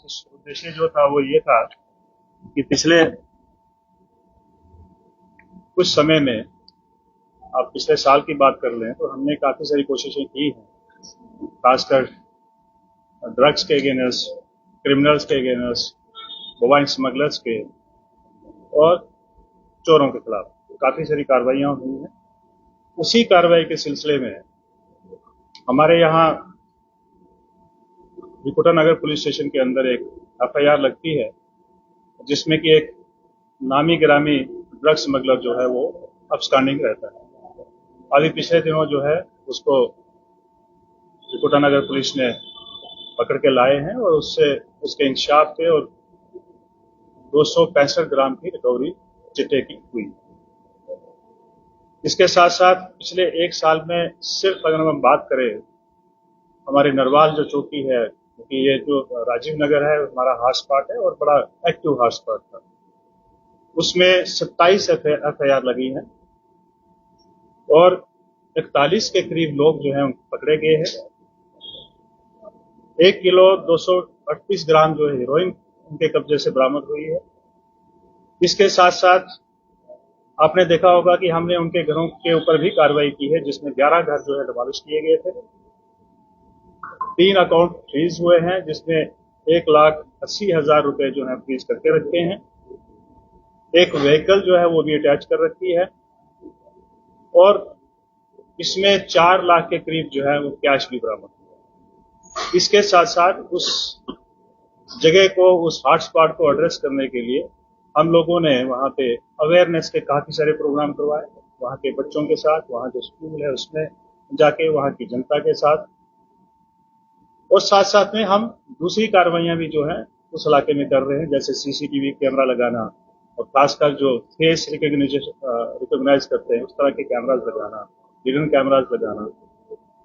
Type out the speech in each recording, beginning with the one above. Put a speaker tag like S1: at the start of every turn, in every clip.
S1: उद्देश्य जो था वो ये था कि पिछले कुछ समय में, आप पिछले साल की बात कर लें तो हमने काफी सारी कोशिशें की हैं, खासकर ड्रग्स के अगेंस्ट, क्रिमिनल्स के अगेंस्ट, मोबाइल स्मगलर्स के और चोरों के खिलाफ काफी सारी कार्रवाइयां हुई हैं। उसी कार्रवाई के सिलसिले में हमारे यहाँ विकुटा नगर पुलिस स्टेशन के अंदर एक एफआईआर लगती है, जिसमें कि एक नामी गिरामी ड्रग्स स्मगलर जो है वो अपस्टैंडिंग रहता है। अभी पिछले दिनों जो है उसको विकुटा नगर पुलिस ने पकड़ के लाए हैं और उससे उसके इंकशाफ पे और 265 ग्राम की रिकवरी चिट्टे की हुई। इसके साथ साथ पिछले एक साल में सिर्फ अगर हम बात करें, हमारे नरवाल जो चौकी है, क्योंकि ये जो राजीव नगर है हमारा हॉटस्पॉट है और बड़ा एक्टिव हॉटस्पॉट था, उसमें 27 एफआईआर लगी हैं और 41 के करीब लोग जो हैं पकड़े गए हैं। 1 किलो 238 ग्राम जो है हीरोइन उनके कब्जे से बरामद हुई है। इसके साथ साथ आपने देखा होगा कि हमने उनके घरों के ऊपर भी कार्रवाई की है, जिसमें 11 घर जो है डिमॉलिश किए गए थे। 3 अकाउंट फ्रीज हुए हैं, जिसमें 1,80,000 रुपए जो है फ्रीज करके रखे हैं। एक व्हीकल जो है वो भी अटैच कर रखी है और इसमें 4 लाख के करीब जो है वो कैश भी बरामद हुआ। इसके साथ साथ उस जगह को, उस हॉटस्पॉट को एड्रेस करने के लिए हम लोगों ने वहां पे अवेयरनेस के काफी सारे प्रोग्राम करवाए, वहां के बच्चों के साथ, वहां जो स्कूल है उसमें जाके वहां की जनता के साथ, और साथ साथ में हम दूसरी कार्रवाइयां भी जो है उस इलाके में कर रहे हैं, जैसे सीसीटीवी कैमरा लगाना और खासकर जो फेस रिकॉग्नाइज करते हैं उस तरह के कैमराज लगाना, हिडन कैमराज लगाना,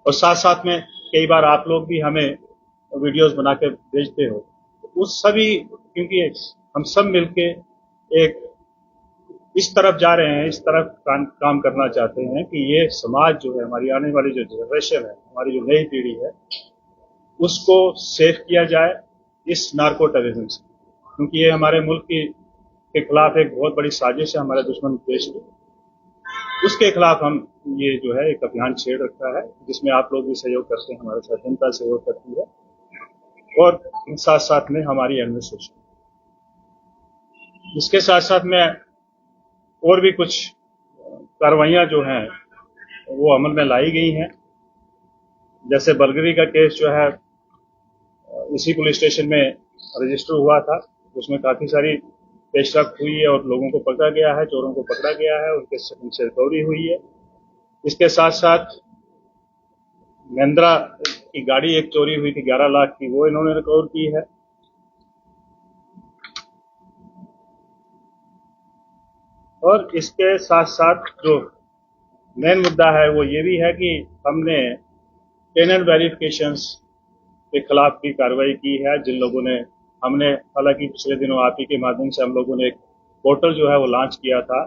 S1: और साथ साथ में कई बार आप लोग भी हमें वीडियोस बना के भेजते हो, उस सभी, क्योंकि हम सब मिलके एक इस तरफ जा रहे हैं, इस तरफ काम करना चाहते हैं कि ये समाज जो है, हमारी आने वाली जो जनरेशन है, हमारी जो नई पीढ़ी है, उसको सेफ किया जाए इस नार्को टेररिज्म से, क्योंकि ये हमारे मुल्क के खिलाफ एक बहुत बड़ी साजिश है हमारे दुश्मन देश की। उसके खिलाफ हम ये जो है एक अभियान छेड़ रखा है, जिसमें आप लोग भी सहयोग करते हैं, हमारे साथ जनता सहयोग करती है और साथ साथ में हमारी एडमिनिस्ट्रेशन। इसके साथ साथ में और भी कुछ कार्रवाइयां जो हैं वो अमल में लाई गई हैं, जैसे बलगरी का केस जो है इसी पुलिस स्टेशन में रजिस्टर हुआ था, उसमें काफी सारी पेशरफ्त हुई है और लोगों को पकड़ा गया है, चोरों को पकड़ा गया है, उनसे रिकवरी हुई है। इसके साथ साथ महिंद्रा की गाड़ी एक चोरी हुई थी 11 लाख की, वो इन्होंने रिकवर की है। और इसके साथ साथ जो मेन मुद्दा है वो ये भी है कि हमने टेनेंट वेरिफिकेशंस के खिलाफ भी कार्रवाई की है। जिन लोगों ने, हमने हालांकि पिछले दिनों आप ही के माध्यम से हम लोगों ने एक पोर्टल जो है वो लॉन्च किया था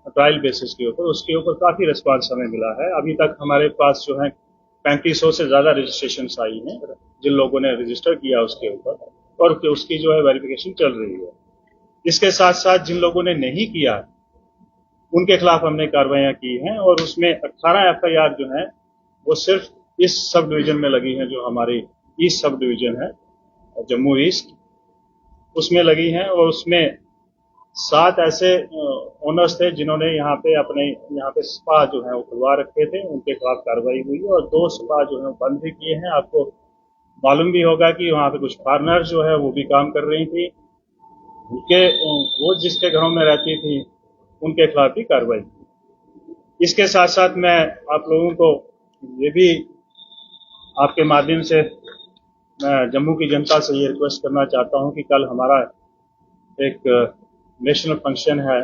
S1: ट्रायल बेसिस के ऊपर, उसके ऊपर काफी रिस्पांस हमें मिला है। अभी तक हमारे पास जो है 3500 से ज्यादा रजिस्ट्रेशन आई हैं, जिन लोगों ने रजिस्टर किया उसके ऊपर, और उसकी जो है वेरिफिकेशन चल रही है। इसके साथ साथ जिन लोगों ने नहीं किया उनके खिलाफ हमने कार्रवाइयां की हैं और उसमें 18 एफआईआर जो है वो सिर्फ इस सब डिवीजन में लगी हैं, जो हमारी ईस्ट सब डिवीजन है जम्मू ईस्ट, उसमें लगी हैं। और उसमें 7 ऐसे ओनर्स थे जिन्होंने यहाँ पे स्पा जो है वो खुलवा रखे थे, उनके खिलाफ कार्रवाई हुई और 2 स्पा जो है बंद भी किए हैं। आपको मालूम भी होगा कि वहाँ पे कुछ फॉरनर्स जो है वो भी काम कर रही थी, वो जिसके घरों में रहती थी उनके खिलाफ भी कार्रवाई। इसके साथ साथ मैं आप लोगों को ये भी आपके माध्यम से मैं जम्मू की जनता से ये रिक्वेस्ट करना चाहता हूं कि कल हमारा एक नेशनल फंक्शन है,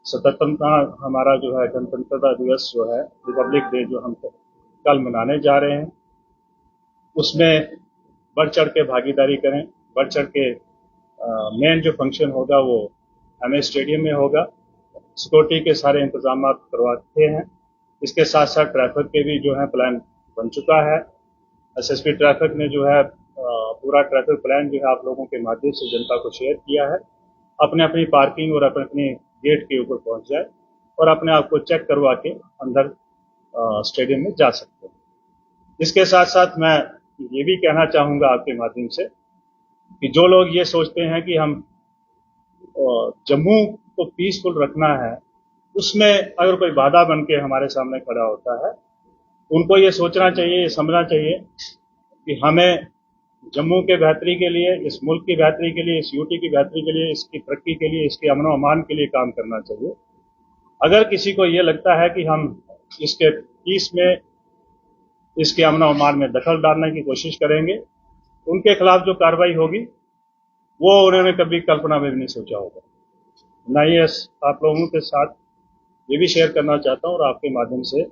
S1: स्वतंत्रता, हमारा जो है गणतंत्रता दिवस जो है, रिपब्लिक डे जो हम कल मनाने जा रहे हैं, उसमें बढ़ चढ़ के भागीदारी करें। बढ़ चढ़ के मेन जो फंक्शन होगा वो एमए स्टेडियम में होगा। सिक्योरिटी के सारे इंतजाम करवाते हैं। इसके साथ साथ ट्रैफिक के भी जो है प्लान बन चुका है। एसएसपी ट्रैफिक ने जो है पूरा ट्रैफिक प्लान जो है आप लोगों के माध्यम से जनता को शेयर किया है। अपने अपनी पार्किंग और अपने अपने गेट के ऊपर पहुंच जाए और अपने आप को चेक करवा के अंदर स्टेडियम में जा सकते हैं। इसके साथ साथ मैं ये भी कहना चाहूंगा आपके माध्यम से कि जो लोग ये सोचते हैं कि हम जम्मू को पीसफुल रखना है, उसमें अगर कोई बाधा बन के हमारे सामने खड़ा होता है, उनको ये सोचना चाहिए, ये समझना चाहिए कि हमें जम्मू के बेहतरी के लिए, इस मुल्क की बेहतरी के लिए, इस यूटी की बेहतरी के लिए, इसकी तरक्की के लिए, इसके अमन अमान के लिए काम करना चाहिए। अगर किसी को ये लगता है कि हम इसके पीस में, इसके अमन अमान में दखल डालने की कोशिश करेंगे, उनके खिलाफ जो कार्रवाई होगी वो उन्होंने कभी कल्पना में भी नहीं सोचा होगा। मैं ये आप लोगों के साथ ये भी शेयर करना चाहता हूँ और आपके माध्यम से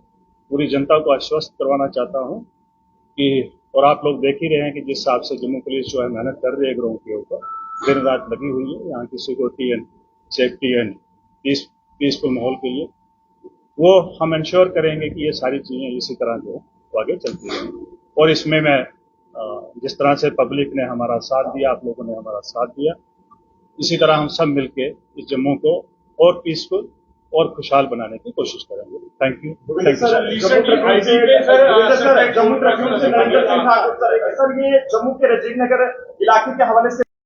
S1: पूरी जनता को आश्वस्त करवाना चाहता हूँ कि, और आप लोग देख ही रहे हैं कि जिस हिसाब से जम्मू पुलिस जो है मेहनत कर रही है ग्राउंड के ऊपर, दिन रात लगी हुई है यहाँ की security and safety and peaceful माहौल के लिए, वो हम इंश्योर करेंगे कि ये सारी चीजें इसी तरह जो आगे चलती रहेंगी। और इसमें मैं जिस तरह से पब्लिक ने हमारा साथ दिया, आप लोगों ने हमारा साथ दिया, इसी तरह हम सब मिलके इस जम्मू को और पीसफुल और खुशहाल बनाने की कोशिश करेंगे। Thank you.
S2: सर, ये जम्मू के राजीव नगर इलाके के हवाले से